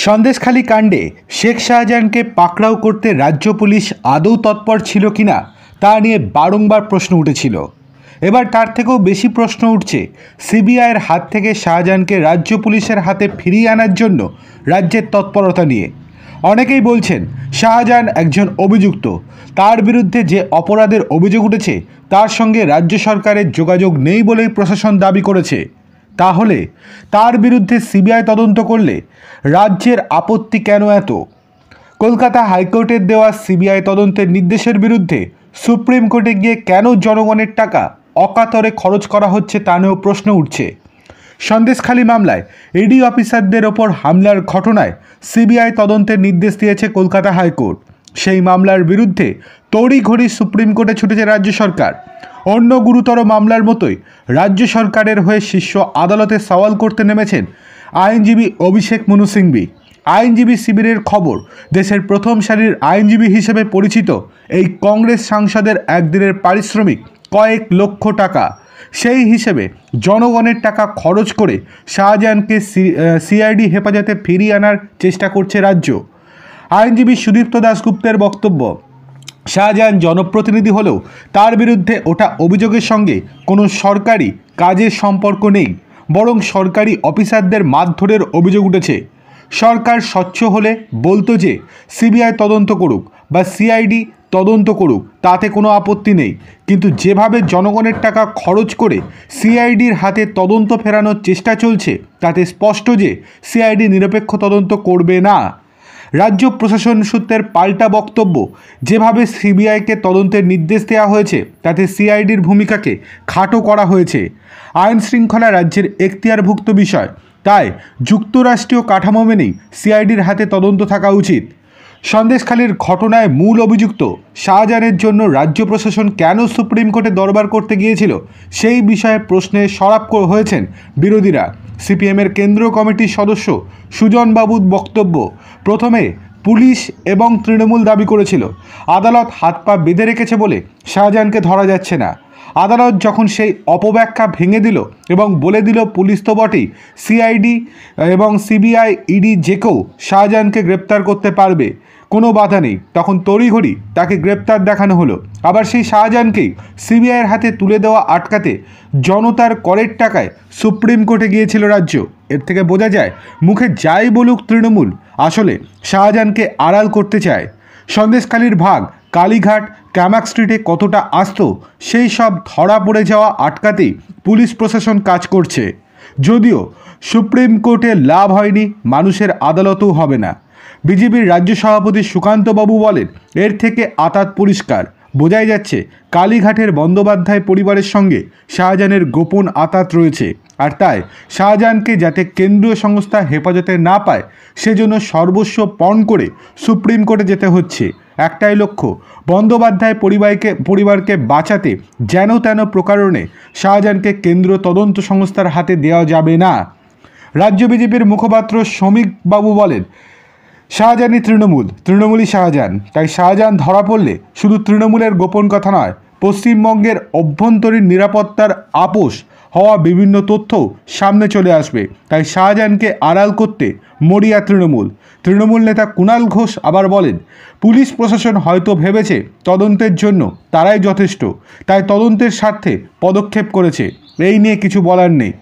সন্দেশখালী কাণ্ডে শেখ শাহজাহানকে পাকড়াও করতে রাজ্য পুলিশ আদৌ তৎপর ছিল কিনা তা নিয়ে বারংবার প্রশ্ন উঠেছিল। এবার তার থেকেও বেশি প্রশ্ন উঠছে সিবিআইয়ের হাত থেকে শাহজাহানকে রাজ্য পুলিশের হাতে ফিরিয়ে আনার জন্য রাজ্যের তৎপরতা নিয়ে। অনেকেই বলছেন শাহজাহান একজন অভিযুক্ত, তার বিরুদ্ধে যে অপরাধের অভিযোগ উঠেছে তার সঙ্গে রাজ্য সরকারের যোগাযোগ নেই বলেই প্রশাসন দাবি করেছে। তাহলে তার বিরুদ্ধে সিবিআই তদন্ত করলে রাজ্যের আপত্তি কেন এত? কলকাতা হাইকোর্টের দেওয়া সিবিআই তদন্তের নির্দেশের বিরুদ্ধে সুপ্রিম কোর্টে গিয়ে কেন জনগণের টাকা অকাতরে খরচ করা হচ্ছে তা নিয়েও প্রশ্ন উঠছে। সন্দেশখালী মামলায় ইডি অফিসারদের ওপর হামলার ঘটনায় সিবিআই তদন্তের নির্দেশ দিয়েছে কলকাতা হাইকোর্ট। সেই মামলার বিরুদ্ধে তড়িঘড়ি সুপ্রিম কোর্টে ছুটেছে রাজ্য সরকার। অন্য গুরুতর মামলার মতোই রাজ্য সরকারের হয়ে শীর্ষ আদালতে সওয়াল করতে নেমেছেন আইনজীবী অভিষেক মনু সিংভি। আইনজীবী শিবিরের খবর, দেশের প্রথম সারির আইনজীবী হিসেবে পরিচিত এই কংগ্রেস সাংসদের একদিনের পারিশ্রমিক কয়েক লক্ষ টাকা। সেই হিসেবে জনগণের টাকা খরচ করে শাহজাহানকে সিআইডি হেফাজতে ফিরিয়ে আনার চেষ্টা করছে রাজ্য। আইনজীবী সুদীপ্ত দাশগুপ্তের বক্তব্য, শাহজাহান জনপ্রতিনিধি হলেও তার বিরুদ্ধে ওঠা অভিযোগের সঙ্গে কোনো সরকারি কাজের সম্পর্ক নেই, বরং সরকারি অফিসারদের মারধরের অভিযোগ উঠেছে। সরকার স্বচ্ছ হলে বলতো যে সিবিআই তদন্ত করুক বা সিআইডি তদন্ত করুক, তাতে কোনো আপত্তি নেই, কিন্তু যেভাবে জনগণের টাকা খরচ করে সিআইডির হাতে তদন্ত ফেরানোর চেষ্টা চলছে তাতে স্পষ্ট যে সিআইডি নিরপেক্ষ তদন্ত করবে না। রাজ্য প্রশাসন সূত্রের পাল্টা বক্তব্য, যেভাবে সিবিআইকে তদন্তের নির্দেশ দেওয়া হয়েছে তাতে সিআইডির ভূমিকাকে খাটো করা হয়েছে। আইন শৃঙ্খলা রাজ্যের এখতিয়ারভুক্ত বিষয়, তাই যুক্তরাষ্ট্রীয় কাঠামো মেনেই সিআইডির হাতে তদন্ত থাকা উচিত। সন্দেশখালীর ঘটনায় মূল অভিযুক্ত শাহজাহানের জন্য রাজ্য প্রশাসন কেন সুপ্রিম কোর্টে দরবার করতে গিয়েছিল সেই বিষয়ে প্রশ্নে সরব হয়েছেন বিরোধীরা। সিপিএমের কেন্দ্রীয় কমিটির সদস্য সুজন বাবুর বক্তব্য, প্রথমে পুলিশ এবং তৃণমূল দাবি করেছিল আদালত হাত পা বেঁধে রেখেছে বলে শাহজাহানকে ধরা যাচ্ছে না। আদালত যখন সেই অপব্যাখ্যা ভেঙে দিল এবং বলে দিল পুলিশ তো বটেই, সিআইডি এবং সিবিআই ইডি যে কেউ শাহজাহানকে গ্রেপ্তার করতে পারবে, কোনো বাধা নেই, তখন তড়িঘড়ি তাকে গ্রেপ্তার দেখানো হলো। আবার সেই শাহজাহানকেই সিবিআইয়ের হাতে তুলে দেওয়া আটকাতে জনতার করের টাকায় সুপ্রিম কোর্টে গিয়েছিল রাজ্য। এর থেকে বোঝা যায় মুখে যাই বলুক তৃণমূল, আসলে শাহজাহানকে আড়াল করতে চায়। সন্দেশখালীর ভাগ কালীঘাট ক্যামাক স্ট্রিটে কতটা আসত সেই সব ধরা পড়ে যাওয়া আটকাতেই পুলিশ প্রশাসন কাজ করছে। যদিও সুপ্রিম কোর্টে লাভ হয়নি, মানুষের আদালতও হবে না। বিজেপির রাজ্য সভাপতি সুকান্ত বাবু বলেন, এর থেকে আতাত পরিষ্কার, বোঝাই যাচ্ছে কালীঘাটের বন্দ্যোপাধ্যায় পরিবারের সঙ্গে শাহজাহানের গোপন আতাত রয়েছে। আর তাই শাহজাহানকে যাতে কেন্দ্রীয় সংস্থা হেফাজতে না পায় সেজন্য সর্বস্ব পণ করে সুপ্রিম কোর্টে যেতে হচ্ছে। একটাই লক্ষ্য, বন্দ্যোপাধ্যায় পরিবারকে বাঁচাতে যেন তেন প্রকারণে শাহজাহানকে কেন্দ্রীয় তদন্ত সংস্থার হাতে দেওয়া যাবে না। রাজ্য বিজেপির মুখপাত্র শ্রমিক বাবু বলেন, শাহজাহানই তৃণমূলই শাহজাহান, তাই শাহজাহান ধরা পড়লে শুধু তৃণমূলের গোপন কথা নয়, পশ্চিমবঙ্গের অভ্যন্তরীণ নিরাপত্তার আপোষ হওয়া বিভিন্ন তথ্য সামনে চলে আসবে। তাই শাহজাহানকে আড়াল করতে মরিয়া তৃণমূল নেতা কুণাল ঘোষ আবার বলেন, পুলিশ প্রশাসন হয়তো ভেবেছে তদন্তের জন্য তারাই যথেষ্ট, তাই তদন্তের স্বার্থে পদক্ষেপ করেছে, এই নিয়ে কিছু বলার নেই।